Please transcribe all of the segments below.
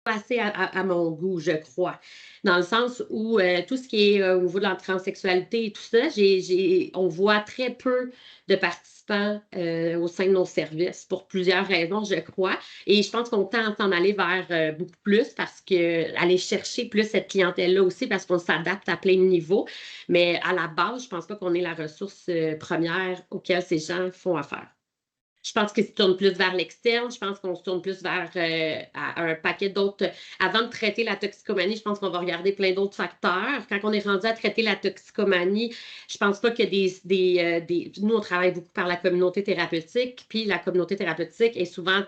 assez à mon goût, je crois. Dans le sens où tout ce qui est au niveau de la transsexualité et tout ça, on voit très peu de participants au sein de nos services pour plusieurs raisons, je crois. Et je pense qu'on tend à s'en aller vers beaucoup plus parce que aller chercher plus cette clientèle-là aussi parce qu'on s'adapte à plein de niveaux. Mais à la base, je pense pas qu'on est la ressource première auquel ces gens font affaire. Je pense qu'ils se tournent plus vers l'externe. Je pense qu'on se tourne plus vers un paquet d'autres. Avant de traiter la toxicomanie, je pense qu'on va regarder plein d'autres facteurs. Quand on est rendu à traiter la toxicomanie, je pense pas que Nous, on travaille beaucoup par la communauté thérapeutique, puis la communauté thérapeutique est souvent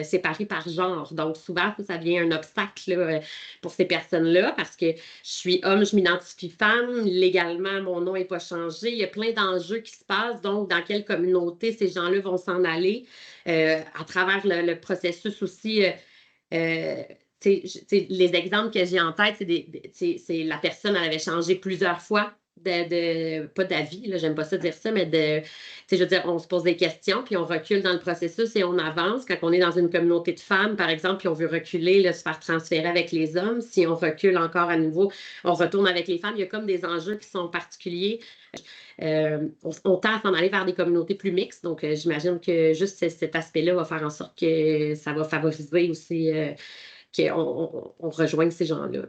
séparée par genre. Donc, souvent, ça devient un obstacle là, pour ces personnes-là parce que je suis homme, je m'identifie femme, légalement, mon nom n'est pas changé. Il y a plein d'enjeux qui se passent. Donc, dans quelle communauté ces gens-là vont s'en aller à travers le processus aussi. Euh, les exemples que j'ai en tête, c'est la personne, elle avait changé plusieurs fois pas d'avis, là, j'aime pas ça dire ça, mais je veux dire, on se pose des questions, puis on recule dans le processus et on avance. Quand on est dans une communauté de femmes, par exemple, puis on veut reculer, là, se faire transférer avec les hommes, si on recule encore à nouveau, on retourne avec les femmes. Il y a comme des enjeux qui sont particuliers. On tend à s'en aller vers des communautés plus mixtes, donc j'imagine que juste cet aspect-là va faire en sorte que ça va favoriser aussi qu'on rejoigne ces gens-là.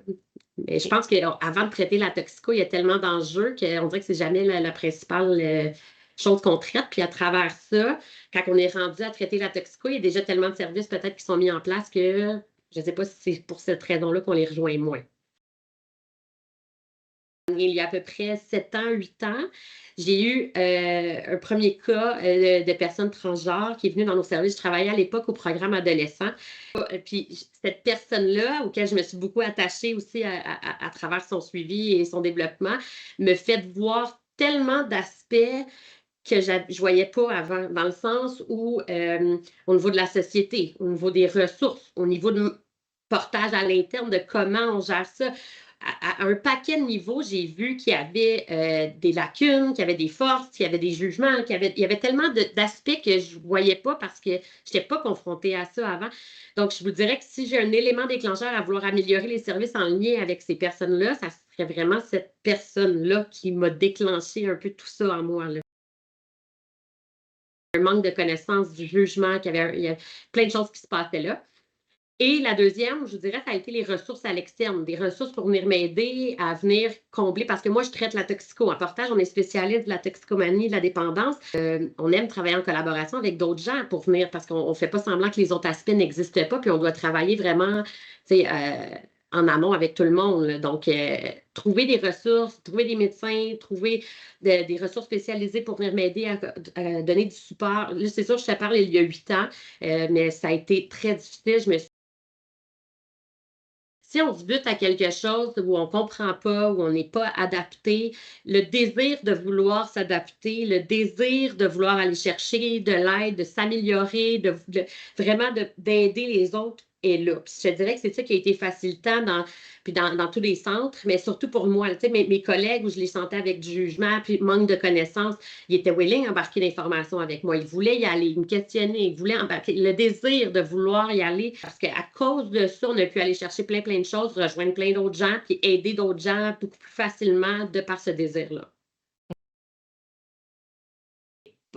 Mais je pense qu'avant de traiter la toxico, il y a tellement d'enjeux qu'on dirait que c'est jamais la principale chose qu'on traite. Puis à travers ça, quand on est rendu à traiter la toxico, il y a déjà tellement de services peut-être qui sont mis en place que je ne sais pas si c'est pour cette raison-là qu'on les rejoint moins. Il y a à peu près 7 ans, 8 ans, j'ai eu un premier cas de personne transgenre qui est venue dans nos services. Je travaillais à l'époque au programme adolescent. Puis cette personne-là, auquel je me suis beaucoup attachée aussi à travers son suivi et son développement, me fait voir tellement d'aspects que je ne voyais pas avant, dans le sens où, au niveau de la société, au niveau des ressources, au niveau de portage à l'interne, de comment on gère ça, à un paquet de niveaux, j'ai vu qu'il y avait des lacunes, qu'il y avait des forces, qu'il y avait des jugements, il y avait tellement d'aspects que je ne voyais pas parce que je n'étais pas confrontée à ça avant. Donc, je vous dirais que si j'ai un élément déclencheur à vouloir améliorer les services en lien avec ces personnes-là, ça serait vraiment cette personne-là qui m'a déclenché un peu tout ça en moi, là. Un manque de connaissance du jugement, il y avait plein de choses qui se passaient là. Et la deuxième, je vous dirais, ça a été les ressources à l'externe, des ressources pour venir m'aider à venir combler, parce que moi, je traite la toxico. En portage, on est spécialiste de la toxicomanie, de la dépendance. On aime travailler en collaboration avec d'autres gens pour venir, parce qu'on ne fait pas semblant que les autres aspects n'existent pas, puis on doit travailler vraiment, en amont avec tout le monde, là. Donc, trouver des ressources, trouver des médecins, trouver des ressources spécialisées pour venir m'aider à donner du support. Là, c'est sûr, je te parle il y a 8 ans, mais ça a été très difficile. Si on se bute à quelque chose où on ne comprend pas, où on n'est pas adapté, le désir de vouloir s'adapter, le désir de vouloir aller chercher de l'aide, de s'améliorer, vraiment d'aider les autres est là. Puis je te dirais que c'est ça qui a été facilitant dans tous les centres, mais surtout pour moi. Tu sais, mes collègues où je les sentais avec du jugement, puis manque de connaissances, ils étaient willing à embarquer l'information avec moi. Ils voulaient y aller, ils me questionnaient, ils voulaient embarquer. Le désir de vouloir y aller, parce qu'à cause de ça, on a pu aller chercher plein de choses, rejoindre plein d'autres gens, puis aider d'autres gens beaucoup plus facilement de par ce désir-là.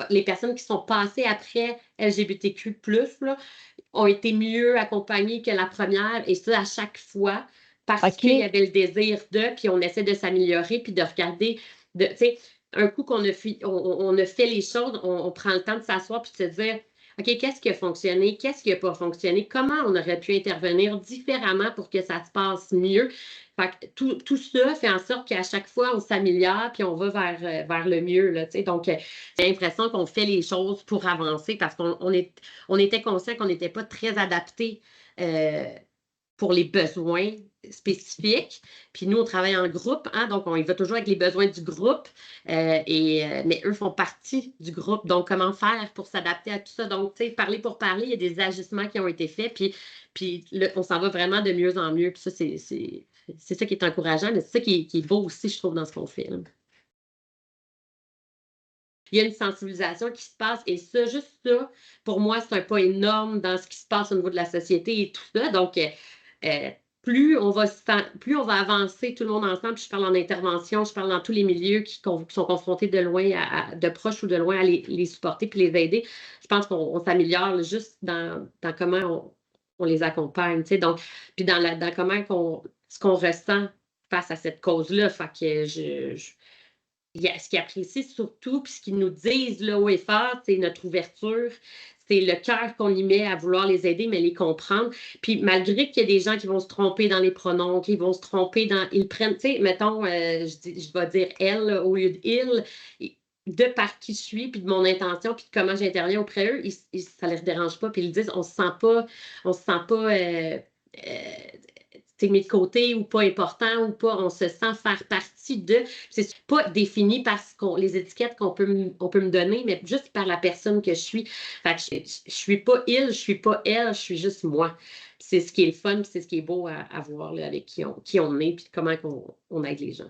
Les personnes qui sont passées après LGBTQ+, là, ont été mieux accompagnées que la première, et ça à chaque fois, parce qu'il y OK. avait le désir puis on essaie de s'améliorer, puis de regarder, tu sais, un coup qu'on on a fait les choses, on prend le temps de s'asseoir puis de se dire, OK, qu'est-ce qui a fonctionné? Qu'est-ce qui n'a pas fonctionné? Comment on aurait pu intervenir différemment pour que ça se passe mieux? Fait que tout ça fait en sorte qu'à chaque fois, on s'améliore puis on va vers le mieux, là, tu sais. Donc, j'ai l'impression qu'on fait les choses pour avancer parce on était conscient qu'on n'était pas très adapté pour les besoins spécifiques. Puis nous, on travaille en groupe, hein, donc on y va toujours avec les besoins du groupe. Mais eux font partie du groupe. Donc, comment faire pour s'adapter à tout ça? Donc, tu sais, parler pour parler, il y a des ajustements qui ont été faits. Puis là, on s'en va vraiment de mieux en mieux. Puis ça, c'est ça qui est encourageant, mais c'est ça qui est beau aussi, je trouve, dans ce qu'on fait, là. il y a une sensibilisation qui se passe et ça, juste ça, pour moi, c'est un pas énorme dans ce qui se passe au niveau de la société et tout ça. Donc, plus on va plus on va avancer tout le monde ensemble, puis je parle en intervention, je parle dans tous les milieux qui sont confrontés de loin, de proche ou de loin à les supporter puis les aider. Je pense qu'on s'améliore là, juste dans comment on les accompagne, tu sais. Donc, puis dans comment ce qu'on ressent face à cette cause-là. Fait que ce qu'ils apprécient surtout, puis ce qu'ils nous disent là, haut et fort, c'est notre ouverture, c'est le cœur qu'on y met à vouloir les aider, mais les comprendre. Puis malgré qu'il y a des gens qui vont se tromper dans les pronoms, qui vont se tromper dans. Ils prennent, tu sais, mettons, je vais dire elle là, au lieu de il. De par qui je suis, puis de mon intention, puis de comment j'interviens auprès d'eux, ça ne les dérange pas, puis ils disent on se sent pas mis de côté ou pas important ou pas, on se sent faire partie de. C'est pas défini par les étiquettes on peut me donner, mais juste par la personne que je suis. Fait que je suis pas il, je suis pas elle, je suis juste moi. C'est ce qui est le fun, c'est ce qui est beau à voir là, avec qui on est, puis comment on aide les gens.